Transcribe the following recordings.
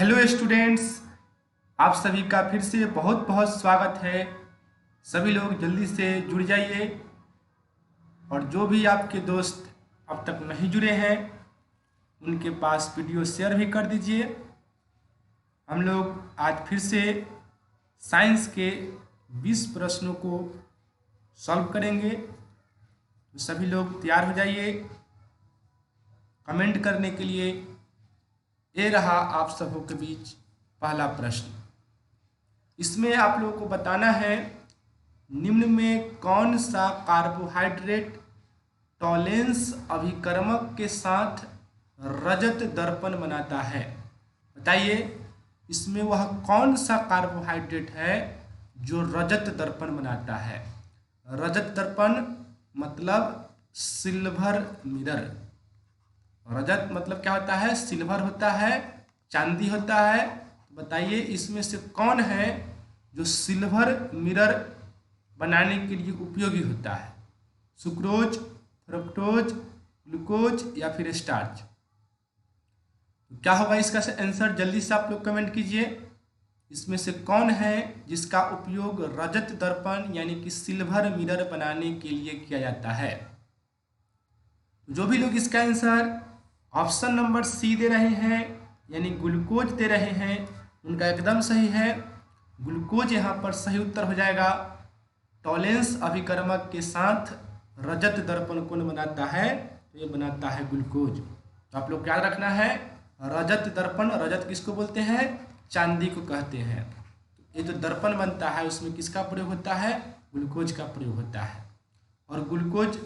Hello students, आप सभी का फिर से बहुत बहुत स्वागत है। सभी लोग जल्दी से जुड़ जाइए और जो भी आपके दोस्त अब तक नहीं जुड़े हैं उनके पास वीडियो शेयर भी कर दीजिए। हम लोग आज फिर से साइंस के 20 प्रश्नों को सॉल्व करेंगे। तो सभी लोग तैयार हो जाइए कमेंट करने के लिए। ये रहा आप सबों के बीच पहला प्रश्न। इसमें आप लोगों को बताना है निम्न में कौन सा कार्बोहाइड्रेट टॉलेंस अभिकर्मक के साथ रजत दर्पण बनाता है। बताइए इसमें वह कौन सा कार्बोहाइड्रेट है जो रजत दर्पण बनाता है। रजत दर्पण मतलब सिल्वर मिरर। रजत मतलब क्या होता है? सिल्वर होता है, चांदी होता है। बताइए इसमें से कौन है जो सिल्वर मिरर बनाने के लिए उपयोगी होता है? सुक्रोज, फ्रक्टोज, ग्लूकोज या फिर स्टार्च? तो क्या होगा इसका आंसर? जल्दी से आप लोग कमेंट कीजिए। इसमें से कौन है जिसका उपयोग रजत दर्पण यानी कि सिल्वर मिरर बनाने के लिए किया जाता है? जो भी लोग इसका आंसर ऑप्शन नंबर सी दे रहे हैं यानी ग्लूकोज दे रहे हैं उनका एकदम सही है। ग्लूकोज यहाँ पर सही उत्तर हो जाएगा। टॉलेंस अभिकर्मक के साथ रजत दर्पण कौन बनाता है? तो ये बनाता है ग्लूकोज। तो आप लोग याद रखना है रजत दर्पण, रजत किसको बोलते हैं? चांदी को कहते हैं। तो ये जो दर्पण बनता है उसमें किसका प्रयोग होता है? ग्लूकोज का प्रयोग होता है। और ग्लूकोज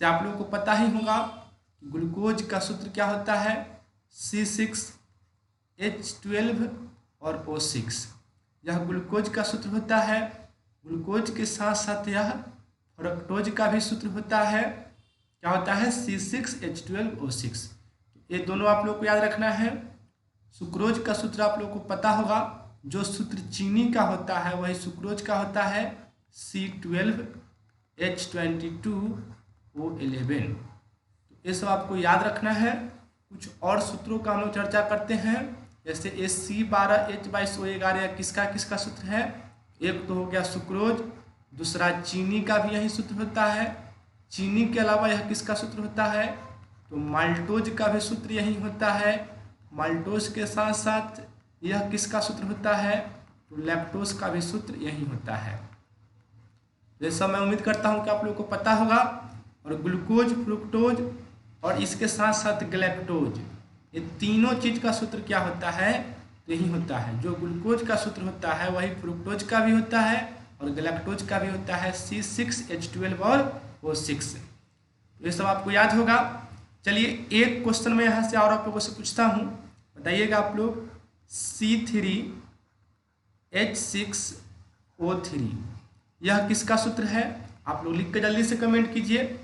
से आप लोगों को पता ही होगा ग्लूकोज का सूत्र क्या होता है? C6H12 और O6। यह ग्लूकोज का सूत्र होता है। ग्लूकोज के साथ साथ यह फ्रक्टोज का भी सूत्र होता है। क्या होता है? C6H12O6। ये दोनों आप लोग को याद रखना है। सुक्रोज का सूत्र आप लोग को पता होगा। जो सूत्र चीनी का होता है वही सुक्रोज का होता है, C12H22O11। ये सब आपको याद रखना है। कुछ और सूत्रों का हम लोग चर्चा करते हैं, जैसे C12H22O11 किसका किसका सूत्र है? एक तो हो गया सुक्रोज, दूसरा चीनी का भी यही सूत्र होता है। चीनी के अलावा यह किसका सूत्र होता है? तो माल्टोज का भी सूत्र यही होता है। माल्टोज के साथ साथ यह किसका सूत्र होता है? तो लैक्टोज का भी सूत्र यही होता है। जैसा मैं उम्मीद करता हूँ कि आप लोगों को पता होगा। और ग्लूकोज, फ्रुक्टोज और इसके साथ साथ गैलेक्टोज, ये तीनों चीज का सूत्र क्या होता है? यही होता है। जो ग्लूकोज का सूत्र होता है वही फ्रुक्टोज का भी होता है और गैलेक्टोज का भी होता है, C6H12 और O6। ये सब आपको याद होगा। चलिए एक क्वेश्चन मैं यहाँ से और आप लोगों से पूछता हूँ, बताइएगा आप लोग। C3H6O3 यह किसका सूत्र है? आप लोग लिख के जल्दी से कमेंट कीजिए।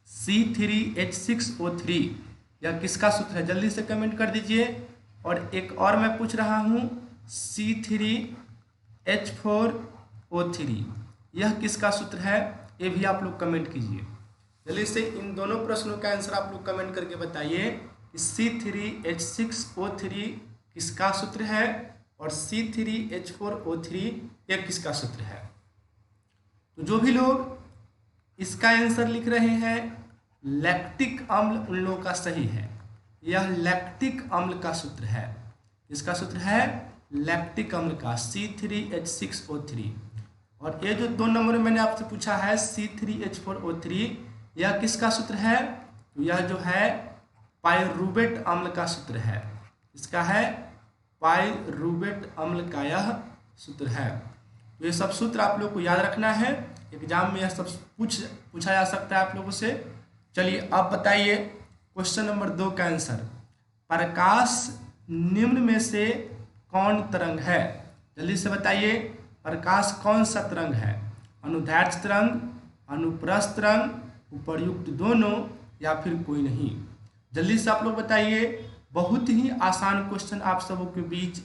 C3H6O3 यह किसका सूत्र है? जल्दी से कमेंट कर दीजिए। और एक और मैं पूछ रहा हूँ, C3H4O3 यह किसका सूत्र है? ये भी आप लोग कमेंट कीजिए जल्दी से। इन दोनों प्रश्नों का आंसर आप लोग कमेंट करके बताइए कि C3H6O3 किसका सूत्र है और C3H4O3 यह किसका सूत्र है। तो जो भी लोग इसका आंसर लिख रहे हैं लैक्टिक अम्ल, उन लोगों का सही है। यह लैक्टिक अम्ल का सूत्र है। इसका सूत्र है लैक्टिक अम्ल का, C3H6O3। और ये जो 2 नंबर मैंने आपसे पूछा है C3H4O3 यह किसका सूत्र है? तो यह जो है पाइरूवेट अम्ल का सूत्र है। इसका है पाइरूवेट अम्ल का यह सूत्र है। तो ये सब सूत्र आप लोग को याद रखना है। एग्जाम में यह सब पूछा जा सकता है आप लोगों से। चलिए अब बताइए क्वेश्चन नंबर 2 का आंसर। प्रकाश निम्न में से कौन तरंग है? जल्दी से बताइए प्रकाश कौन सा तरंग है? अनुदैर्ध्य तरंग, अनुप्रस्थ तरंग, उपर्युक्त दोनों या फिर कोई नहीं? जल्दी से आप लोग बताइए। बहुत ही आसान क्वेश्चन आप सबों के बीच।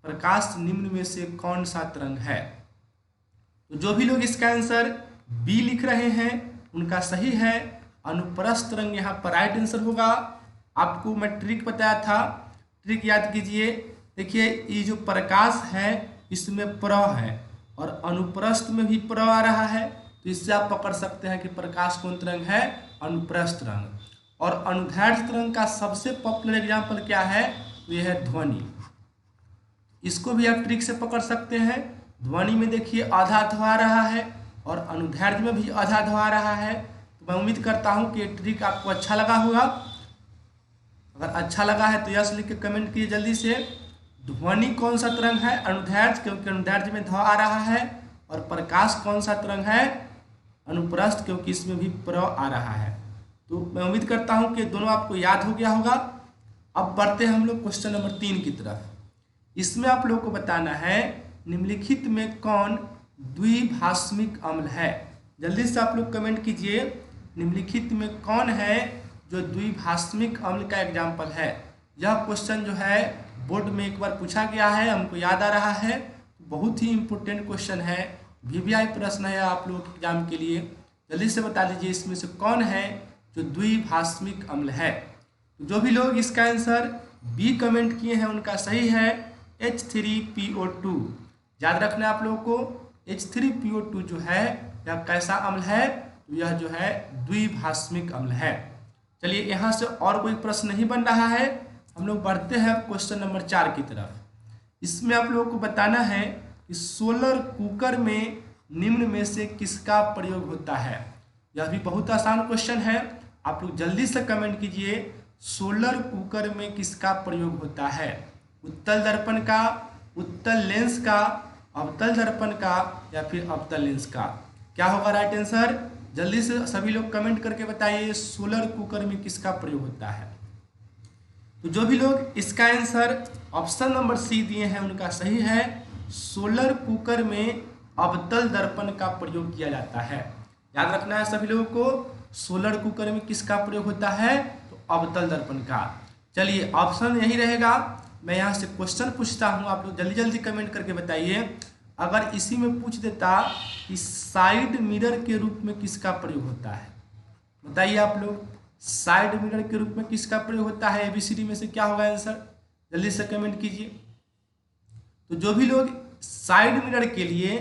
प्रकाश निम्न में से कौन सा तरंग है? तो जो भी लोग इसका आंसर बी लिख रहे हैं उनका सही है। अनुप्रस्थ तरंग यहाँ पर राइट आंसर होगा। आपको मैं ट्रिक बताया था, ट्रिक याद कीजिए। देखिए ये जो प्रकाश है इसमें प्र है और अनुप्रस्थ में भी प्र आ रहा है, तो इससे आप पकड़ सकते हैं कि प्रकाश कौन तरंग है, अनुप्रस्थ रंग। और अनुदैर्ध्य तरंग का सबसे पॉपुलर एग्जाम्पल क्या है, तो यह है ध्वनि। इसको भी आप ट्रिक से पकड़ सकते हैं। ध्वनि में देखिए आधा अधवा रहा है और अनुदैर्ध्य में भी आधा अधवा रहा है। तो मैं उम्मीद करता हूं कि ये ट्रिक आपको अच्छा लगा होगा। अगर अच्छा लगा है तो यस लिख के कमेंट कीजिए जल्दी से। ध्वनि कौन सा तरंग है, अनुदैर्ध्य, क्योंकि अनुदैर्ध्य में ध आ रहा है। और प्रकाश कौन सा तरंग है, अनुप्रस्थ, क्योंकि इसमें भी प्र आ रहा है। तो मैं उम्मीद करता हूं कि दोनों आपको याद हो गया होगा। अब बढ़ते हैं हम लोग क्वेश्चन नंबर 3 की तरफ। इसमें आप लोगों को बताना है निम्नलिखित में कौन द्विभाषमिक अम्ल है। जल्दी से आप लोग कमेंट कीजिए, निम्नलिखित में कौन है जो द्विभाषमिक अम्ल का एग्जाम्पल है। यह क्वेश्चन जो है बोर्ड में एक बार पूछा गया है, हमको याद आ रहा है। बहुत ही इंपॉर्टेंट क्वेश्चन है, वीवीआई प्रश्न है आप लोगों के एग्जाम के लिए। जल्दी से बता दीजिए इसमें से कौन है जो द्विभाषमिक अम्ल है। तो जो भी लोग इसका आंसर बी कमेंट किए हैं उनका सही है, H3PO2। याद रखना है आप लोगों को, H3PO2 जो है यह कैसा अम्ल है, तो यह जो है द्विभाषमिक अम्ल है। चलिए यहाँ से और कोई प्रश्न नहीं बन रहा है, हम लोग बढ़ते हैं क्वेश्चन नंबर 4 की तरफ। इसमें आप लोगों को बताना है कि सोलर कुकर में निम्न में से किसका प्रयोग होता है। यह भी बहुत आसान क्वेश्चन है, आप लोग जल्दी से कमेंट कीजिए, सोलर कुकर में किसका प्रयोग होता है। उत्तल दर्पण का, उत्तल लेंस का, अवतल दर्पण का या फिर अवतल लेंस का। क्या होगा राइट आंसर, जल्दी से सभी लोग कमेंट करके बताइए सोलर कुकर में किसका प्रयोग होता है। तो जो भी लोग इसका आंसर ऑप्शन नंबर सी दिए हैं उनका सही है, सोलर कुकर में अवतल दर्पण का प्रयोग किया जाता है। याद रखना है सभी लोगों को, सोलर कुकर में किसका प्रयोग होता है, तो अवतल दर्पण का। चलिए ऑप्शन यही रहेगा। मैं यहाँ से क्वेश्चन पूछता हूँ, आप लोग जल्दी जल्दी कमेंट करके बताइए। अगर इसी में पूछ देता कि साइड मिरर के रूप में किसका प्रयोग होता है, बताइए आप लोग, साइड मिरर के रूप में किसका प्रयोग होता है, एबीसीडी में से क्या होगा आंसर, जल्दी से कमेंट कीजिए। तो जो भी लोग साइड मिरर के लिए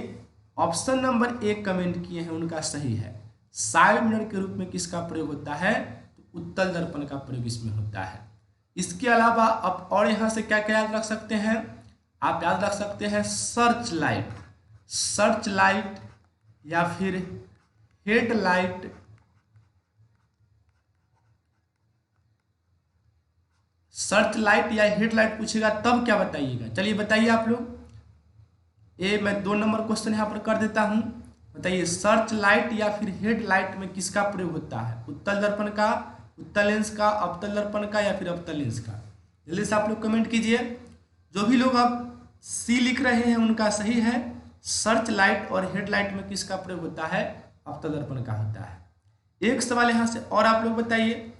ऑप्शन नंबर 1 कमेंट किए हैं उनका सही है। साइड मिरर के रूप में किसका प्रयोग होता है, तो उत्तल दर्पण का प्रयोग इसमें होता है। इसके अलावा आप और यहाँ से क्या क्या याद रख सकते हैं, आप याद रख सकते हैं सर्च लाइट, सर्च लाइट या फिर हेडलाइट, सर्च लाइट या हेडलाइट पूछेगा तब क्या बताइएगा। चलिए बताइए आप लोग, ये मैं 2 नंबर क्वेश्चन यहाँ पर कर देता हूँ। बताइए सर्च लाइट या फिर हेडलाइट में किसका प्रयोग होता है, उत्तल दर्पण का, उत्तल लेंस का, अवतल दर्पण का या फिर अवतल लेंस का। जल्दी से आप लोग कमेंट कीजिए। जो भी लोग आप सी लिख रहे हैं उनका सही है, सर्च लाइट और हेडलाइट में किसका प्रयोग होता है, अवतल दर्पण का होता है। एक सवाल यहाँ से और आप लोग बताइए,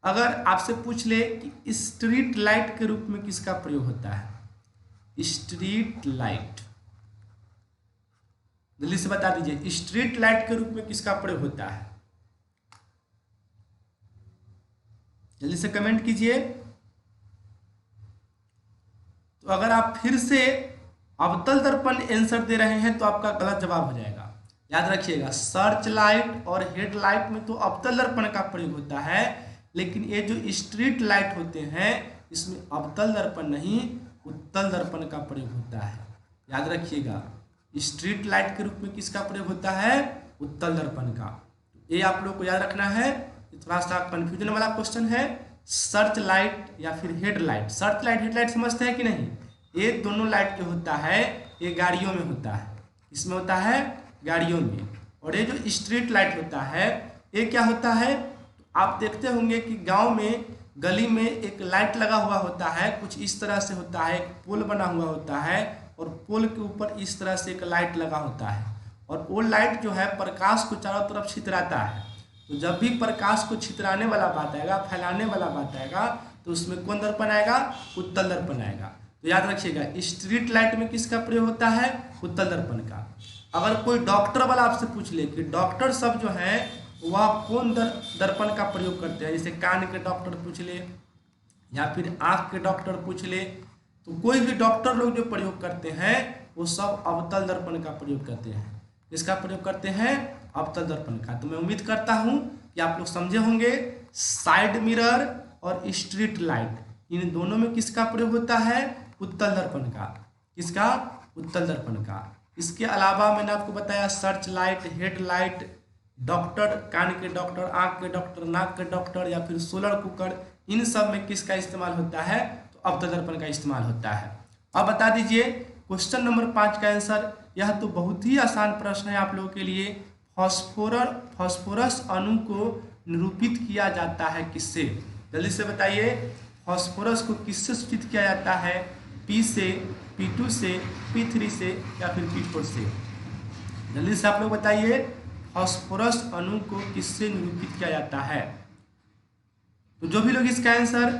अगर आपसे पूछ ले कि स्ट्रीट लाइट के रूप में किसका प्रयोग होता है, स्ट्रीट लाइट, जल्दी से बता दीजिए, स्ट्रीट लाइट के रूप में किसका प्रयोग होता है, जल्दी से कमेंट कीजिए। तो अगर आप फिर से अवतल दर्पण आंसर दे रहे हैं तो आपका गलत जवाब हो जाएगा। याद रखिएगा, सर्च लाइट और हेडलाइट में तो अवतल दर्पण का प्रयोग होता है, लेकिन ये जो स्ट्रीट लाइट होते हैं इसमें अवतल दर्पण नहीं उत्तल दर्पण का प्रयोग होता है। याद रखिएगा, स्ट्रीट लाइट के रूप में किसका प्रयोग होता है, उत्तल दर्पण का। ये आप लोग को याद रखना है, थोड़ा सा कंफ्यूजन वाला क्वेश्चन है। सर्च लाइट या फिर हेडलाइट, सर्च लाइट हेडलाइट समझते हैं कि नहीं, ये दोनों लाइट जो होता है ये गाड़ियों में होता है, इसमें होता है गाड़ियों में। और ये जो स्ट्रीट लाइट होता है ये क्या होता है, आप देखते होंगे कि गांव में गली में एक लाइट लगा हुआ होता है, कुछ इस तरह से होता है, एक पोल बना हुआ होता है और पोल के ऊपर इस तरह से एक लाइट लगा होता है और वो लाइट जो है प्रकाश को चारों तरफ छितराता है। तो जब भी प्रकाश को छितराने वाला बात आएगा, फैलाने वाला बात आएगा, तो उसमें कौन दर्पण आएगा, उत्तल दर्पण आएगा। तो याद रखिएगा, स्ट्रीट लाइट में किसका प्रयोग होता है, उत्तल दर्पण का। अगर कोई डॉक्टर वाला आपसे पूछ ले कि डॉक्टर सब जो है वह कौन दर्पण का प्रयोग करते हैं, जैसे कान के डॉक्टर पूछ ले या फिर आँख के डॉक्टर पूछ ले, तो कोई भी डॉक्टर लोग जो प्रयोग करते हैं वो सब अवतल दर्पण का प्रयोग करते हैं। इसका प्रयोग करते हैं अवतल दर्पण का। तो मैं उम्मीद करता हूँ कि आप लोग समझे होंगे साइड मिरर और स्ट्रीट लाइट, इन दोनों में किसका प्रयोग होता है? उत्तल दर्पण का। किसका? उत्तल दर्पण का। इसके अलावा मैंने आपको बताया search light, head light, doctor, कान के डॉक्टर, आँख के डॉक्टर, नाक के डॉक्टर या फिर सोलर कुकर, इन सब में किसका इस्तेमाल होता है? तो अवतल दर्पण का इस्तेमाल होता है। अब बता दीजिए क्वेश्चन नंबर 5 का आंसर। यह तो बहुत ही आसान प्रश्न है आप लोगों के लिए। फास्फोरस अणु को निरूपित किया जाता है किससे? जल्दी से बताइए, फास्फोरस को किससे सूचित किया जाता है? P से, P2 से, P3 से या फिर P4 से? जल्दी से आप लोग बताइए, फास्फोरस अणु को किससे निरूपित किया जाता है? तो जो भी लोग इसका आंसर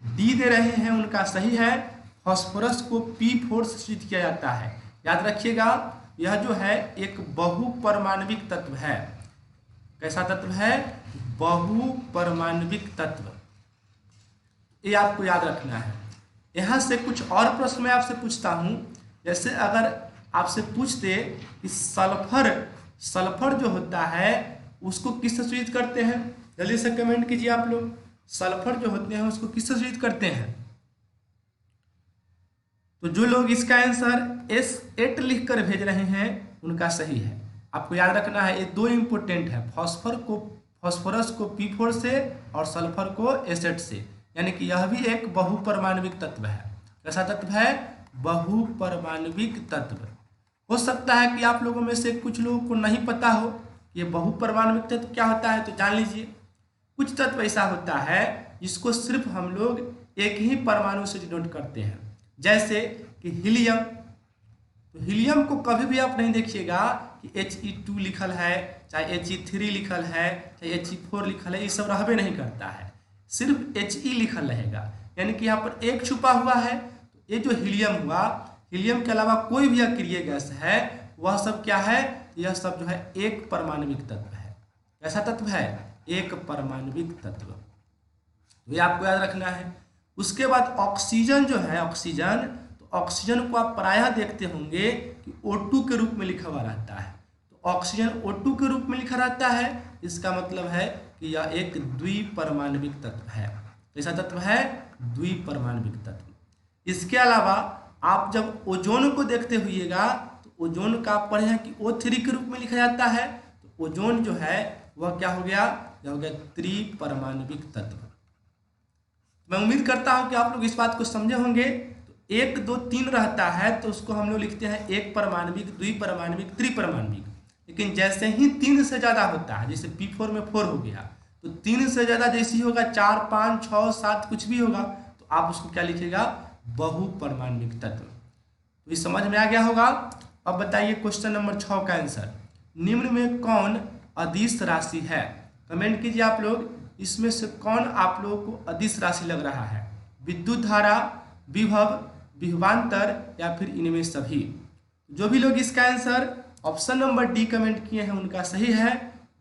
डी दे रहे हैं उनका सही है। फास्फोरस को P4 से सूचित किया जाता है। याद रखिएगा, यह जो है एक बहुपरमाणविक तत्व है। कैसा तत्व है? बहुपरमाणविक तत्व। ये आपको याद रखना है। यहाँ से कुछ और प्रश्न मैं आपसे पूछता हूँ। जैसे अगर आपसे पूछते कि सल्फर जो होता है उसको किससे सूचित करते हैं? जल्दी से कमेंट कीजिए आप लोग। सल्फर जो होते हैं उसको किससे सूचित करते हैं? तो जो लोग इसका आंसर S8 लिखकर भेज रहे हैं उनका सही है। आपको याद रखना है, ये दो इंपोर्टेंट है। फास्फोरस को P4 से और सल्फर को S8 से, यानी कि यह भी एक बहुपरमाणविक तत्व है। कैसा तत्व है? बहुपरमाणविक तत्व। हो सकता है कि आप लोगों में से कुछ लोगों को नहीं पता हो ये बहुपरमाणविक तत्व क्या होता है, तो जान लीजिए। कुछ तत्व ऐसा होता है जिसको सिर्फ हम लोग एक ही परमाणु से डिनोट करते हैं, जैसे कि हीलियम। तो हीलियम को कभी भी आप नहीं देखिएगा कि He2 लिखल है, चाहे He3 लिखल है, चाहे He4 लिखल है, ये सब रहबे नहीं करता है। सिर्फ He लिखल रहेगा, यानी कि यहाँ पर एक छुपा हुआ है। तो ये जो हीलियम हुआ, हीलियम के अलावा कोई भी अक्रिय गैस है वह सब क्या है? यह सब जो है एक परमाणविक तत्व है। कैसा तत्व है? एक परमाणविक तत्व। तो ये आपको याद रखना है। उसके बाद ऑक्सीजन जो है, ऑक्सीजन को आप प्रायः देखते होंगे कि O2 के रूप में लिखा हुआ रहता है। तो ऑक्सीजन O2 के रूप में लिखा रहता है, इसका मतलब है कि यह एक द्विपरमाणविक तत्व है। कैसा तत्व है? द्विपरमाणविक तत्व। इसके अलावा आप जब ओजोन को देखते हुइएगा तो ओजोन का आप पढ़े हैं कि O3 के रूप में लिखा जाता है। तो ओजोन जो है वह क्या हो गया? यह हो गया त्रिपरमाणविक तत्व। मैं उम्मीद करता हूं कि आप लोग इस बात को समझे होंगे। तो 1, 2, 3 रहता है तो उसको हम लोग लिखते हैं एक परमाणविक, द्विपरमाणविक, त्रिपरमाणविक। लेकिन जैसे ही 3 से ज़्यादा होता है, जैसे P4 में 4 हो गया, तो 3 से ज़्यादा जैसे ही होगा, 4, 5, 6, 7 कुछ भी होगा, तो आप उसको क्या लिखिएगा? बहुपरमाणविक तत्व। तो ये समझ में आ गया होगा। अब बताइए क्वेश्चन नंबर 6 का आंसर। निम्न में कौन अदिश राशि है? कमेंट कीजिए आप लोग, इसमें से कौन आप लोगों को अदिश राशि लग रहा है? विद्युत धारा, विभव, विभवांतर या फिर इनमें सभी? जो भी लोग इसका answer option number D comment किए हैं उनका सही है।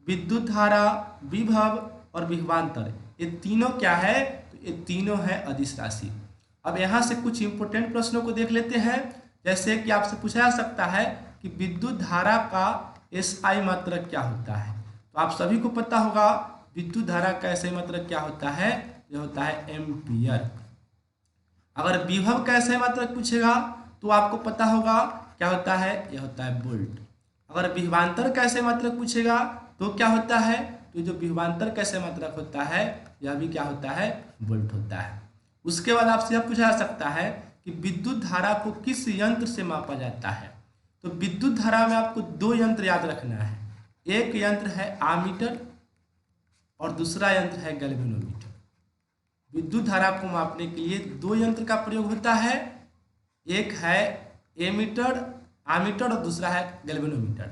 विद्युत धारा, विभव और विभवांतर, ये तीनों क्या है? तो ये तीनों है अदिश राशि। अब यहाँ से कुछ इंपोर्टेंट प्रश्नों को देख लेते हैं। जैसे कि आपसे पूछा जा सकता है कि विद्युत धारा का SI मात्रक क्या होता है? तो आप सभी को पता होगा विद्युत धारा का SI मात्रक क्या होता है? यह होता है एम्पियर। अगर विभव का SI मात्रक पूछेगा तो आपको पता होगा क्या होता है? यह होता है वोल्ट। अगर विभवांतर का SI मात्रक पूछेगा तो क्या होता है? तो जो विभवांतर का SI मात्रक होता है यह भी क्या होता है? वोल्ट होता है। उसके बाद आपसे यह पूछा जा सकता है कि विद्युत धारा को किस यंत्र से मापा जाता है? तो विद्युत धारा में आपको 2 यंत्र याद रखना है। एक यंत्र है आमीटर और दूसरा यंत्र है गैल्वेनोमीटर। विद्युत धारा को मापने के लिए 2 यंत्र का प्रयोग होता है। एक है आमीटर और दूसरा है गैल्वेनोमीटर।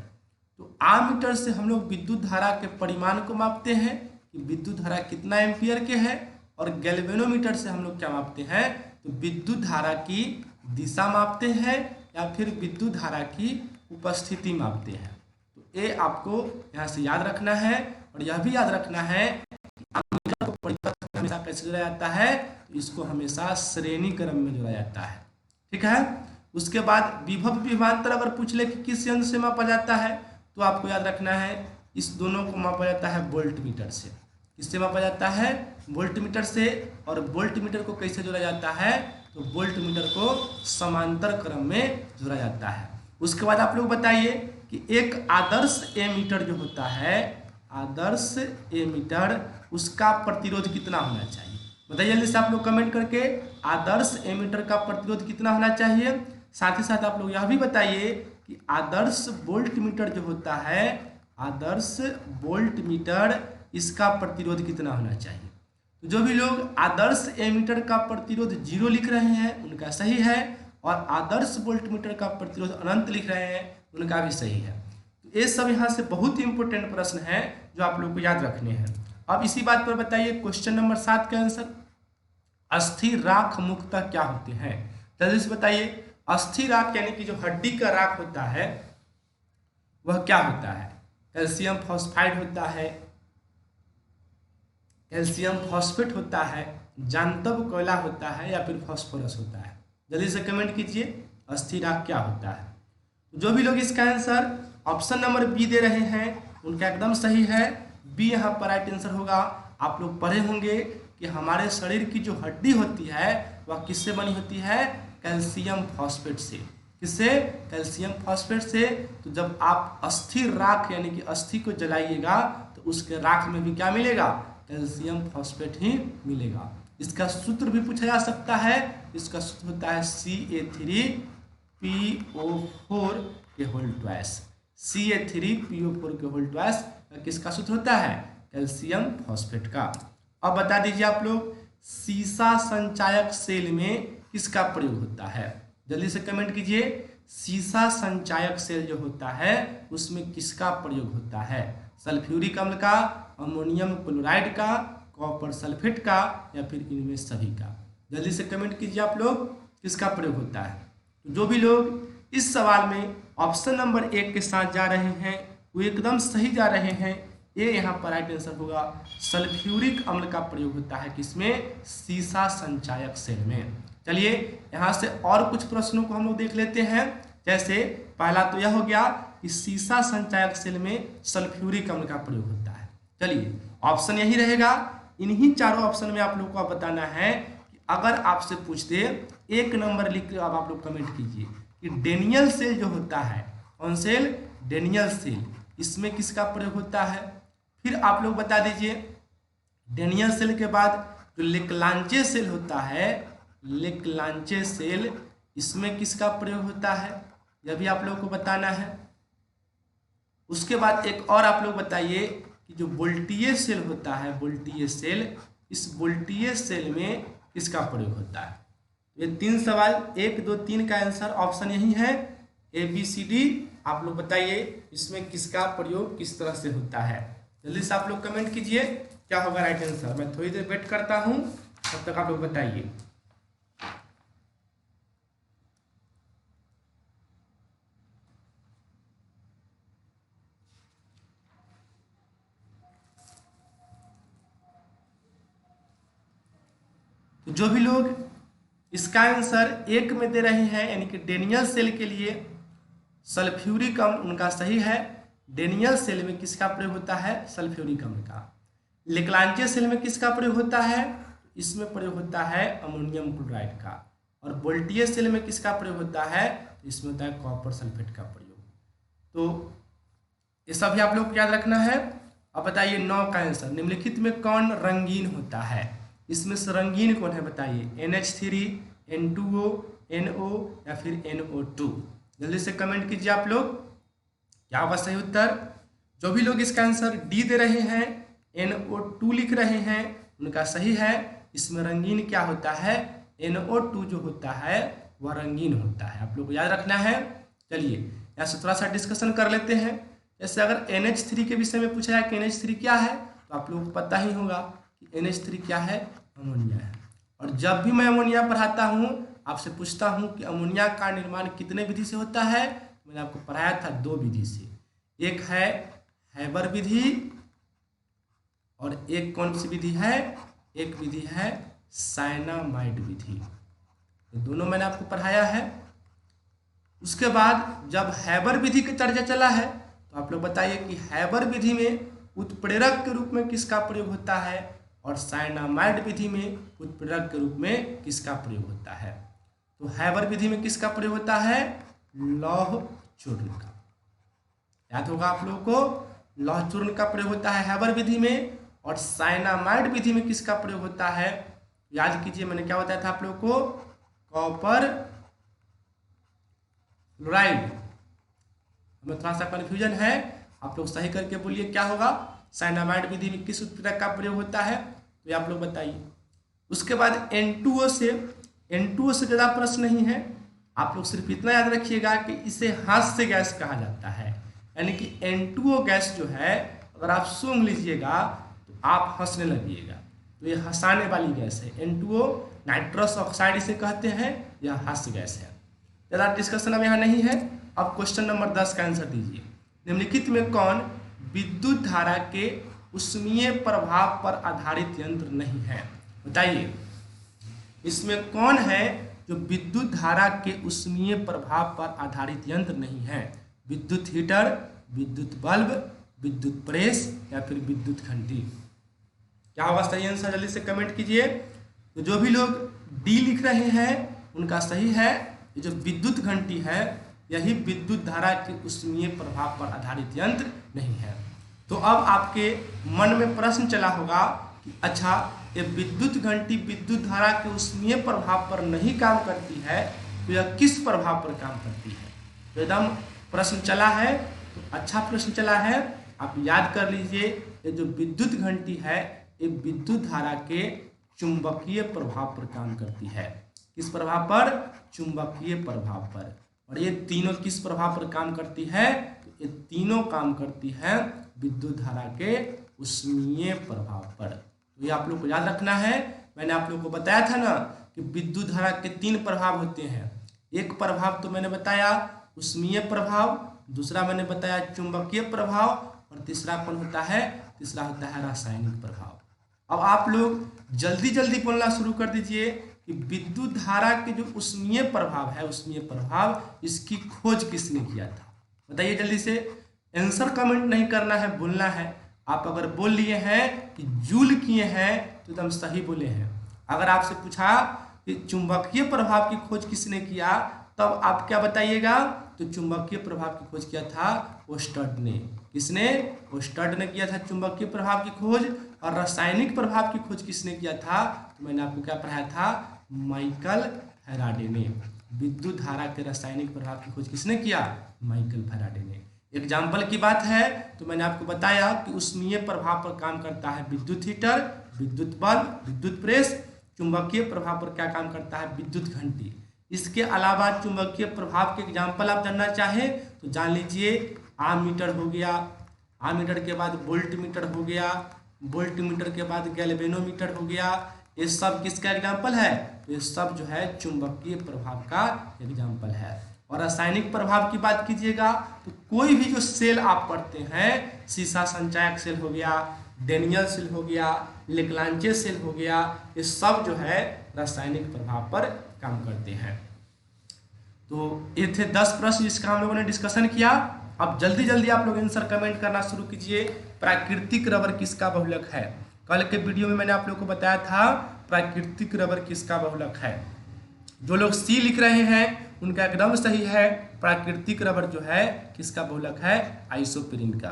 तो आमीटर से हम लोग विद्युत धारा के परिमाण को मापते हैं कि विद्युत धारा कितना एम्पियर के है, और गैल्वेनोमीटर से हम लोग क्या मापते हैं? तो विद्युत धारा की दिशा मापते हैं या फिर विद्युत धारा की उपस्थिति मापते हैं। तो ये आपको यहाँ से याद रखना है। और यह भी याद रखना है कि आमीटर को परिपथ हमेशा कैसे जोड़ा जाता है, तो इसको हमेशा श्रेणी क्रम में जोड़ा जाता है। ठीक है। उसके बाद विभव विभवांतर अगर पूछ ले कि किस यंत्र से मापा जाता है, तो आपको याद रखना है इस दोनों को मापा जाता है वोल्ट मीटर से। किससे मापा जाता है, वोल्ट मीटर से। और वोल्ट मीटर को कैसे जोड़ा जाता है, तो वोल्ट मीटर को समांतर क्रम में जोड़ा जाता है। उसके बाद आप लोग बताइए कि एक आदर्श एमीटर जो होता है, आदर्श एमीटर, उसका प्रतिरोध कितना होना चाहिए। बताइए जल्दी से आप लोग कमेंट करके, आदर्श एमीटर का प्रतिरोध कितना होना चाहिए। साथ ही साथ आप लोग यह भी बताइए कि आदर्श वोल्ट मीटर जो होता है, आदर्श वोल्ट मीटर, इसका प्रतिरोध कितना होना चाहिए। तो जो भी लोग आदर्श एमीटर का प्रतिरोध 0 लिख रहे हैं उनका सही है, और आदर्श वोल्ट मीटर का प्रतिरोध अनंत लिख रहे हैं उनका भी सही है। तो ये सब यहाँ से बहुत ही इंपॉर्टेंट प्रश्न है जो आप लोग को याद रखने हैं। अब इसी बात पर बताइए क्वेश्चन नंबर 7 का आंसर, अस्थिर राख मुख्यतः क्या होते हैं। जल्दी से बताइए, अस्थिर राख यानी कि जो हड्डी का राख होता है वह क्या होता है। कैल्शियम फॉस्फाइड होता है, कैल्शियम फॉस्फेट होता है, जांतव कोयला होता है, या फिर फास्फोरस होता है। जल्दी से कमेंट कीजिए अस्थिर राख क्या होता है। जो भी लोग इसका आंसर ऑप्शन नंबर बी दे रहे हैं उनका एकदम सही है, बी यहाँ पर राइट आंसर होगा। आप लोग पढ़े होंगे कि हमारे शरीर की जो हड्डी होती है वह किससे बनी होती है, कैल्शियम फॉस्फेट से। किससे, कैल्शियम फॉस्फेट से। तो जब आप अस्थिर राख यानी कि अस्थि को जलाइएगा तो उसके राख में भी क्या मिलेगा, कैल्शियम फॉस्फेट ही मिलेगा। इसका सूत्र भी पूछा जा सकता है, इसका सूत्र होता है CA3PO4 के होल ट्वाइस। CA3PO4 के होल ट्वाइस किसका सूत्र होता है, कैल्शियम फॉस्फेट का। अब बता दीजिए आप लोग, सीसा संचायक सेल में किसका प्रयोग होता है। जल्दी से कमेंट कीजिए, सीसा संचायक सेल जो होता है उसमें किसका प्रयोग होता है, सल्फ्यूरिक अम्ल का, अमोनियम क्लोराइड का, कॉपर सल्फेट का, या फिर इनमें सभी का। जल्दी से कमेंट कीजिए आप लोग किसका प्रयोग होता है। तो जो भी लोग इस सवाल में ऑप्शन नंबर 1 के साथ जा रहे हैं वो एकदम सही जा रहे हैं। ये यहाँ पर राइट आंसर होगा, सल्फ्यूरिक अम्ल का प्रयोग होता है किसमें, सीसा संचायक सेल में। चलिए यहाँ से और कुछ प्रश्नों को हम लोग देख लेते हैं। जैसे पहला तो यह हो गया कि सीसा संचायक सेल में सल्फ्यूरिक अम्ल का प्रयोग होता है। चलिए ऑप्शन यही रहेगा, इन्हीं चारों ऑप्शन में आप लोग को बताना है कि अगर आपसे पूछ दे 1 नंबर लिख कर अब आप लोग कमेंट कीजिए कि डेनियल सेल जो होता है, कौन सेल, डेनियल सेल, इसमें किसका प्रयोग होता है। फिर आप लोग बता दीजिए डेनियल सेल के बाद जो लेक्लांचे सेल होता है, लेक्लांचे सेल, इसमें किसका प्रयोग होता है, यह भी आप लोगों को बताना है। उसके बाद एक और आप लोग बताइए कि जो वोल्टीय सेल होता है, वोल्टीय सेल, इस वोल्टीय सेल में किसका प्रयोग होता है। ये 3 सवाल 1, 2, 3 का आंसर ऑप्शन यही है, ABCD। आप लोग बताइए इसमें किसका प्रयोग किस तरह से होता है। जल्दी से आप लोग कमेंट कीजिए क्या होगा राइट आंसर। मैं थोड़ी देर वेट करता हूँ, तब तक आप लोग बताइए। तो जो भी लोग इसका आंसर 1 में दे रहे हैं यानी कि डेनियल सेल के लिए सल्फ्यूरिक अम्ल उनका सही है। डेनियल सेल में किसका प्रयोग होता है, सल्फ्यूरिक अम्ल का। लेक्लांचे सेल में किसका प्रयोग होता है, इसमें प्रयोग होता है अमोनियम क्लोराइड का। और वोल्टीय सेल में किसका प्रयोग होता है, इसमें होता है कॉपर सल्फेट का प्रयोग। तो ये सब भी आप लोग को याद रखना है। अब बताइए 9 का आंसर, निम्नलिखित में कौन रंगीन होता है। इसमें से रंगीन कौन है बताइए, NH3, N2O, NO या फिर NO2। जल्दी से कमेंट कीजिए आप लोग क्या होगा सही उत्तर। जो भी लोग इसका आंसर डी दे रहे हैं, NO2 लिख रहे हैं, उनका सही है। इसमें रंगीन क्या होता है, NO2 जो होता है वह रंगीन होता है, आप लोग को याद रखना है। चलिए यहाँ से थोड़ा सा डिस्कशन कर लेते हैं। जैसे अगर NH3 के विषय में पूछा जाए कि NH3 क्या है, तो आप लोगों को पता ही होगा कि NH3 क्या है, अमोनिया है। और जब भी मैं अमोनिया पढ़ाता हूँ आपसे पूछता हूँ कि अमोनिया का निर्माण कितने विधि से होता है, मैंने आपको पढ़ाया था 2 विधि से। एक है हैबर विधि और एक कौन सी विधि है, एक विधि है साइनामाइड विधि। ये दोनों मैंने आपको पढ़ाया है। उसके बाद जब हैबर विधि की चर्चा चला है तो आप लोग बताइए कि हैबर विधि में उत्प्रेरक के रूप में किसका प्रयोग होता है और साइनामाइड विधि में उत्प्रेरक के रूप में किसका प्रयोग होता है। तो हैबर विधि में किसका प्रयोग होता है, लौह चूर्ण का। याद होगा आप लोगों को, लौह चूर्ण का प्रयोग होता है हैबर विधि में। और साइनामाइड विधि में किसका प्रयोग होता है, याद कीजिए मैंने क्या बताया था आप लोगों को, कॉपर फ्लोराइड। हमें थोड़ा सा कन्फ्यूजन है, आप लोग सही करके बोलिए क्या होगा। साइनामाइड विधि में किस उत्प्रेरक का प्रयोग होता है, तो ये आप लोग बताइए। उसके बाद N2O से ज़्यादा प्रश्न नहीं है, आप लोग सिर्फ इतना याद रखिएगा कि इसे हास्य गैस कहा जाता है। यानी कि N2O गैस जो है, अगर आप सूंघ लीजिएगा तो आप हंसने लगिएगा, तो ये हंसाने वाली गैस है। N2O नाइट्रस ऑक्साइड इसे कहते हैं, यह हास्य गैस है। ज़्यादा डिस्कशन अब यहाँ नहीं है। अब क्वेश्चन नंबर 10 का आंसर दीजिए। निम्नलिखित में कौन विद्युत धारा के ऊष्मीय प्रभाव पर आधारित यंत्र नहीं है, बताइए। इसमें कौन है जो विद्युत धारा के ऊष्मीय प्रभाव पर आधारित यंत्र नहीं है। विद्युत हीटर, विद्युत बल्ब, विद्युत प्रेस या फिर विद्युत घंटी। क्या होगा सही आंसर, जल्दी से कमेंट कीजिए। तो जो भी लोग डी लिख रहे हैं उनका सही है। ये जो विद्युत घंटी है यही विद्युत धारा के ऊष्मीय प्रभाव पर आधारित यंत्र नहीं है। तो अब आपके मन में प्रश्न चला होगा कि अच्छा, ये विद्युत घंटी विद्युत धारा के ऊष्मीय प्रभाव पर नहीं काम करती है, तो यह किस प्रभाव पर काम करती है। तो एकदम प्रश्न चला है, तो अच्छा प्रश्न चला है। आप याद कर लीजिए, ये जो विद्युत घंटी है ये विद्युत धारा के चुंबकीय प्रभाव पर काम करती है। किस प्रभाव पर, चुंबकीय प्रभाव पर। और ये तीनों किस प्रभाव पर काम करती है, तो ये तीनों काम करती है विद्युत धारा के ऊष्मीय प्रभाव पर। तो ये आप लोग को याद रखना है। मैंने आप लोग को बताया था ना कि विद्युत धारा के 3 प्रभाव होते हैं। एक प्रभाव तो मैंने बताया ऊष्मीय प्रभाव, दूसरा मैंने बताया चुंबकीय प्रभाव, और तीसरा कौन होता है, तीसरा होता है रासायनिक प्रभाव। अब आप लोग जल्दी जल्दी बोलना शुरू कर दीजिए कि विद्युत धारा के जो ऊष्मीय प्रभाव है, ऊष्मीय प्रभाव, इसकी खोज किसने किया था, बताइए जल्दी से। आंसर कमेंट नहीं करना है, बोलना है। आप अगर बोल लिए हैं कि जूल किए हैं तो एकदम सही बोले हैं। अगर आपसे पूछा कि चुंबकीय प्रभाव की खोज किसने किया, तब आप क्या बताइएगा, तो चुंबकीय प्रभाव की खोज किया था ओस्टर्ड ने। किसने, ओस्टर्ड ने किया था चुंबकीय प्रभाव की खोज। और रासायनिक प्रभाव की खोज किसने किया था, तो मैंने आपको क्या पढ़ाया था, माइकल फैराडे ने। विद्युत धारा के रासायनिक प्रभाव की खोज किसने किया, माइकल फैराडे ने। एग्जाम्पल की बात है तो मैंने आपको बताया कि ऊष्मीय प्रभाव पर काम करता है विद्युत हीटर, विद्युत बल्ब, विद्युत प्रेस। चुंबकीय प्रभाव पर क्या काम करता है, विद्युत घंटी। इसके अलावा चुंबकीय प्रभाव के एग्जाम्पल आप जानना चाहें तो जान लीजिए, आमीटर हो गया, आमीटर के बाद वोल्ट मीटर हो गया, वोल्ट मीटर के बाद गैल्वेनोमीटर हो गया। ये सब किसका एग्जाम्पल है, तो ये सब जो है चुंबकीय प्रभाव का एग्जाम्पल है। और रासायनिक प्रभाव की बात कीजिएगा तो कोई भी जो सेल आप पढ़ते हैं, सीसा संचायक सेल हो गया, डेनियल सेल हो गया, लेक्लांचे सेल हो गया, ये सब जो है रासायनिक प्रभाव पर काम करते हैं। तो ये थे 10 प्रश्न जिसका हम लोगों ने डिस्कशन किया। अब जल्दी जल्दी आप लोग आंसर कमेंट करना शुरू कीजिए। प्राकृतिक रबर किसका बहुलक है, कल के वीडियो में मैंने आप लोग को बताया था प्राकृतिक रबर किसका बहुलक है। जो लोग सी लिख रहे हैं उनका एकदम सही है, प्राकृतिक रबर जो है किसका बहुलक है, आइसोप्रीन का।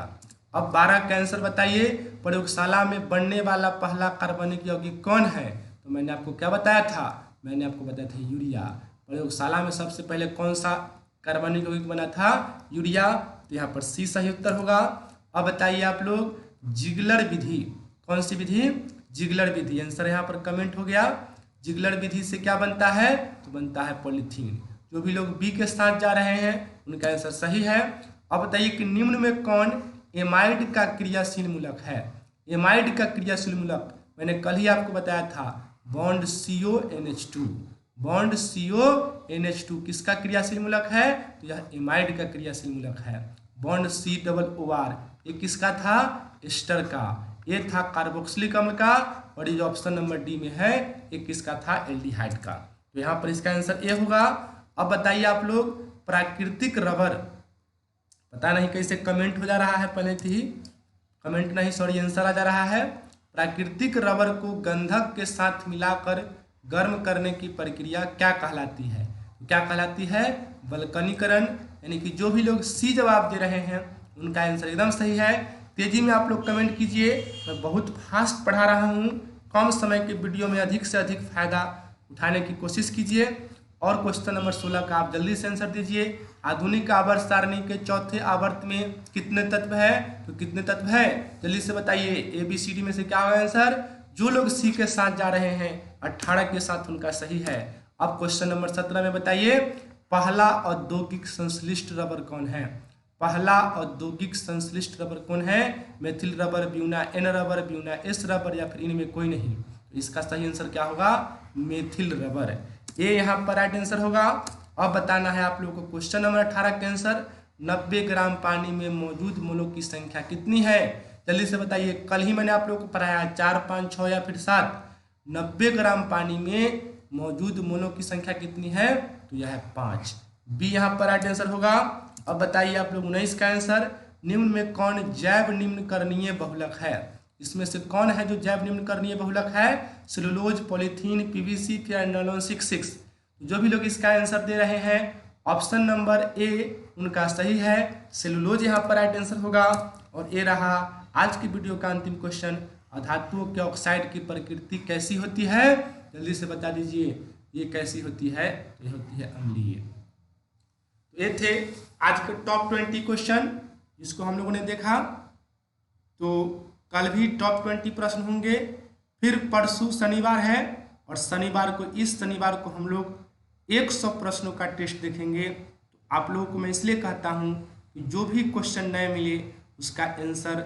अब 12 का आंसर बताइए। प्रयोगशाला में बनने वाला पहला कार्बनिक यौगिक कौन है, तो मैंने आपको क्या बताया था, मैंने आपको बताया था यूरिया। प्रयोगशाला में सबसे पहले कौन सा कार्बनिक यौगिक बना था, यूरिया। तो यहाँ पर सी सही उत्तर होगा। अब बताइए आप लोग, जिगलर विधि, कौन सी विधि, जिगलर विधि। आंसर यहाँ पर कमेंट हो गया। जिगलर विधि से क्या बनता है, तो बनता है पॉलीथीन। जो भी लोग बी के साथ जा रहे हैं उनका आंसर सही है। अब बताइए कि निम्न में कौन एमाइड का क्रियाशील मूलक है। एमाइड का क्रियाशील मूलक मैंने कल ही आपको बताया था, बॉन्ड CONH2। बॉन्ड CONH2 किसका क्रियाशील मूलक है, तो यह एमाइड का क्रियाशील मूलक है। बॉन्ड COOR ये किसका था, एस्टर का। ये था कार्बोक्सिलिक अम्ल का, और ये जो ऑप्शन नंबर डी में है ये किसका था, एल्डिहाइड का। तो यहाँ पर इसका आंसर ए होगा। अब बताइए आप लोग, प्राकृतिक रबर, पता नहीं कैसे कमेंट हो जा रहा है, पहले ही कमेंट नहीं सॉरी आंसर आ जा रहा है। प्राकृतिक रबर को गंधक के साथ मिलाकर गर्म करने की प्रक्रिया क्या कहलाती है? क्या कहलाती है? वल्कनीकरण। यानी कि जो भी लोग सी जवाब दे रहे हैं उनका आंसर एकदम सही है। तेजी में आप लोग कमेंट कीजिए, मैं बहुत फास्ट पढ़ा रहा हूँ, कम समय के वीडियो में अधिक से अधिक फायदा उठाने की कोशिश कीजिए। और क्वेश्चन नंबर 16 का आप जल्दी से आंसर दीजिए। आधुनिक आवर्त सारणी के चौथे आवर्त में कितने तत्व है? तो कितने तत्व है जल्दी से बताइए। ABCD में से क्या होगा आंसर? जो लोग सी के साथ जा रहे हैं 18 के साथ उनका सही है। अब क्वेश्चन नंबर 17 में बताइए, पहला औद्योगिक संश्लिष्ट रबर कौन है? पहला औद्योगिक संश्लिष्ट रबर कौन है? Methyl rubber, buna N rubber, buna S rubber, या फिर इनमें कोई नहीं? तो इसका सही आंसर क्या होगा? Methyl rubber. ये यहाँ पर राइट आंसर होगा। अब बताना है आप लोगों को क्वेश्चन नंबर 18 का आंसर, 90 ग्राम पानी में मौजूद मोलों की संख्या कितनी है? जल्दी से बताइए। कल ही मैंने आप लोगों को पढ़ाया 4, 5, 6 या फिर 7। 90 ग्राम पानी में मौजूद मोलों की संख्या कितनी है? तो यह है 5। बी यहाँ पर राइट आंसर होगा। अब बताइए आप लोग 19 का आंसर, निम्न में कौन जैव निम्न करणीय बहुलक है? इसमें से कौन है जो जैव निम्न करणीय बहुलक है? सेलुलोज, पॉलीथीन, PVC या नायलॉन 66। जो भी लोग इसका आंसर दे रहे हैं ऑप्शन नंबर ए उनका सही है, सेलुलोज यहाँ पर राइट आंसर होगा। और ये रहा आज की वीडियो का अंतिम क्वेश्चन, अधातुओं के ऑक्साइड की प्रकृति कैसी होती है? जल्दी से बता दीजिए, ये कैसी होती है? ये होती है अम्लीय। तो ये थे आज के टॉप 20 क्वेश्चन जिसको हम लोगों ने देखा। तो कल भी टॉप 20 प्रश्न होंगे, फिर परसों शनिवार है और शनिवार को, इस शनिवार को हम लोग 100 प्रश्नों का टेस्ट देखेंगे। तो आप लोगों को मैं इसलिए कहता हूँ कि जो भी क्वेश्चन नए मिले उसका आंसर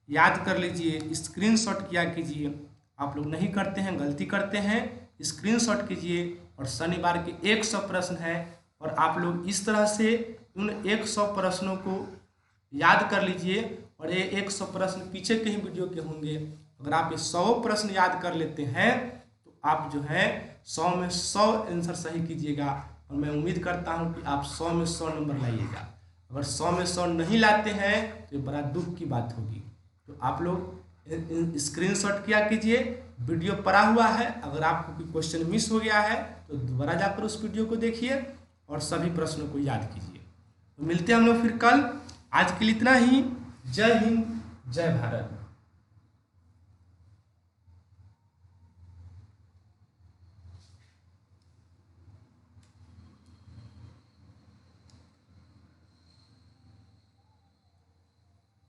याद कर लीजिए, स्क्रीनशॉट किया कीजिए। आप लोग नहीं करते हैं, गलती करते हैं, स्क्रीनशॉट कीजिए। और शनिवार के 100 प्रश्न हैं और आप लोग इस तरह से उन 100 प्रश्नों को याद कर लीजिए। और ये 100 प्रश्न पीछे के ही वीडियो के होंगे। अगर आप ये 100 प्रश्न याद कर लेते हैं तो आप जो है 100 में 100 आंसर सही कीजिएगा। और मैं उम्मीद करता हूँ कि आप 100 में 100 नंबर लाइएगा। अगर 100 में 100 नहीं लाते हैं तो ये बड़ा दुख की बात होगी। तो आप लोग स्क्रीनशॉट किया कीजिए, वीडियो पड़ा हुआ है। अगर आपको कोई क्वेश्चन मिस हो गया है तो दोबारा जाकर उस वीडियो को देखिए और सभी प्रश्नों को याद कीजिए। तो मिलते हैं हम लोग फिर कल। आज के लिए इतना ही। जय हिंद, जय भारत।